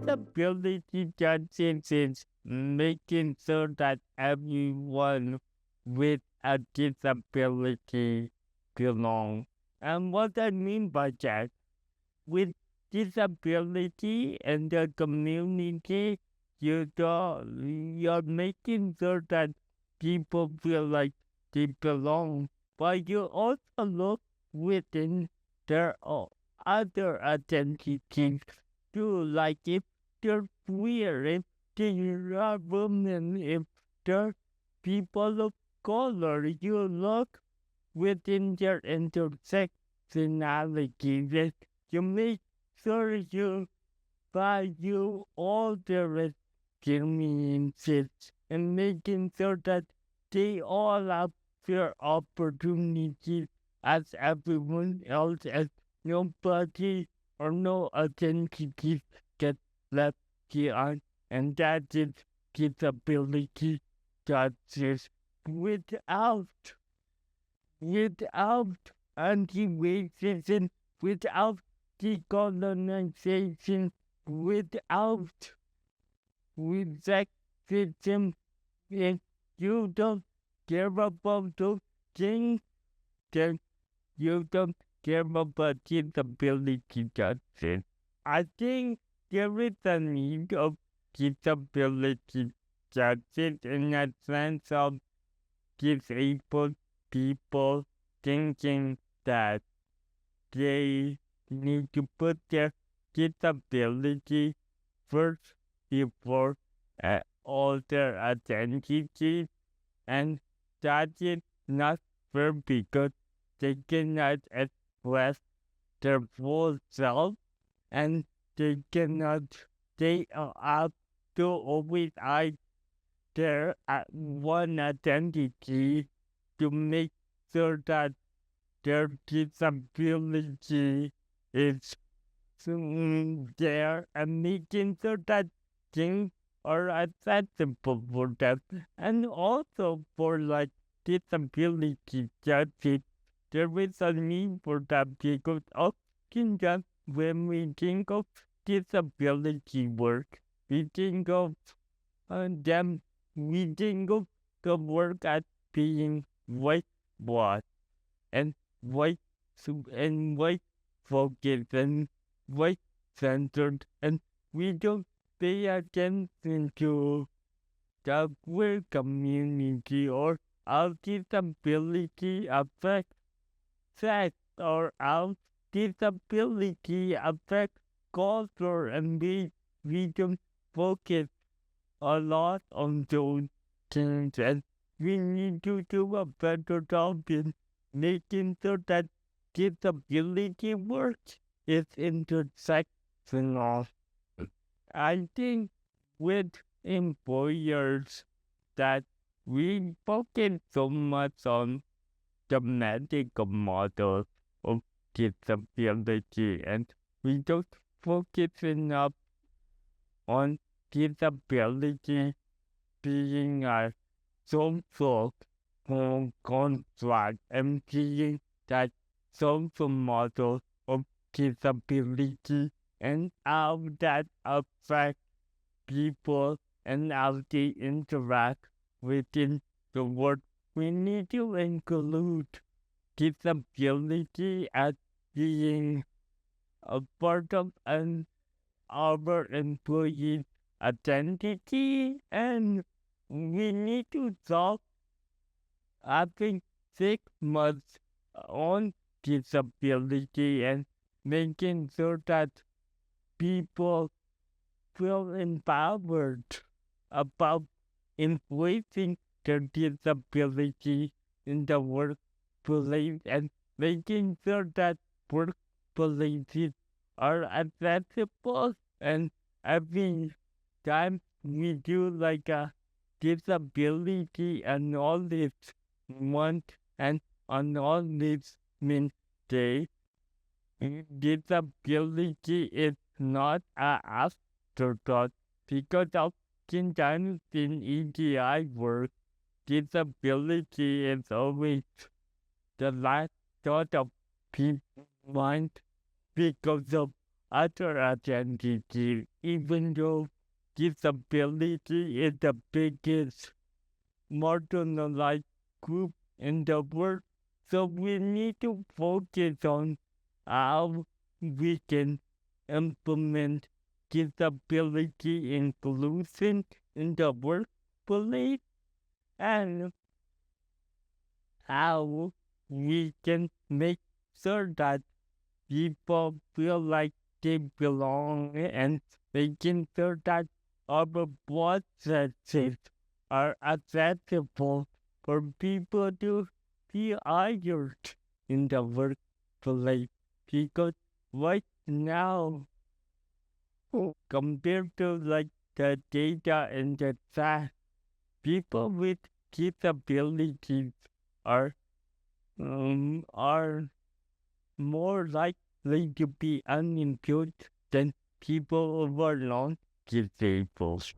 disability justice is making sure that everyone with a disability belongs. And what I mean by that, with disability in the community, you're making sure that people feel like they belong, but you also look within their other identities too, like if they're queer, if they're women, if they're people of color, you look within their intersectionality. You make sure you value all their experiences and making sure that they all have fair opportunities as everyone else, as nobody or no identity get left behind, and that is disability justice. Without anti-racism, without decolonization, without sexism, if you don't care about those things, then you don't care about disability justice. I think there is a need of disability justice in a sense of disabled people thinking that they need to put their disability first before all their identities, and that is not fair because they cannot express their full self, and they have to always hide their one identity to make sure that their disability is there, and making sure that things are acceptable for them. And also for like disability justice, there is a need for that because often just when we think of disability work, we think of them, we think of the work as being whitewashed and white and white focused and white centered, and we don't pay attention to the queer community or how disability affects sex or how disability affects culture, and we don't focus a lot on those things, and we need to do a better job in making sure that disability work is intersectional. I think with employers that we focus so much on the medical model of disability, and we don't focus enough on disability being a social contract and being that social model of disability and how that affects people and how they interact within the world. We need to include disability as being a part of our employee identity, and we need to stop having 6 months on disability and making sure that people feel empowered about embracing their disability in the workplace and making sure that workplaces are accessible, and every time we do like a disability acknowledgement and acknowledgement day, disability is not an afterthought because oftentimes in EDI work, disability is always the last thought of people's mind because of other identity, even though disability is the biggest marginalized group in the world. So we need to focus on how we can implement disability inclusion in the workplace and how we can make sure that people feel like they belong and making sure that our processes are accessible for people to be hired in the workplace. Because right now, compared to like the data in the past, people with disabilities are are more likely to be unemployed than people who are non-disabled.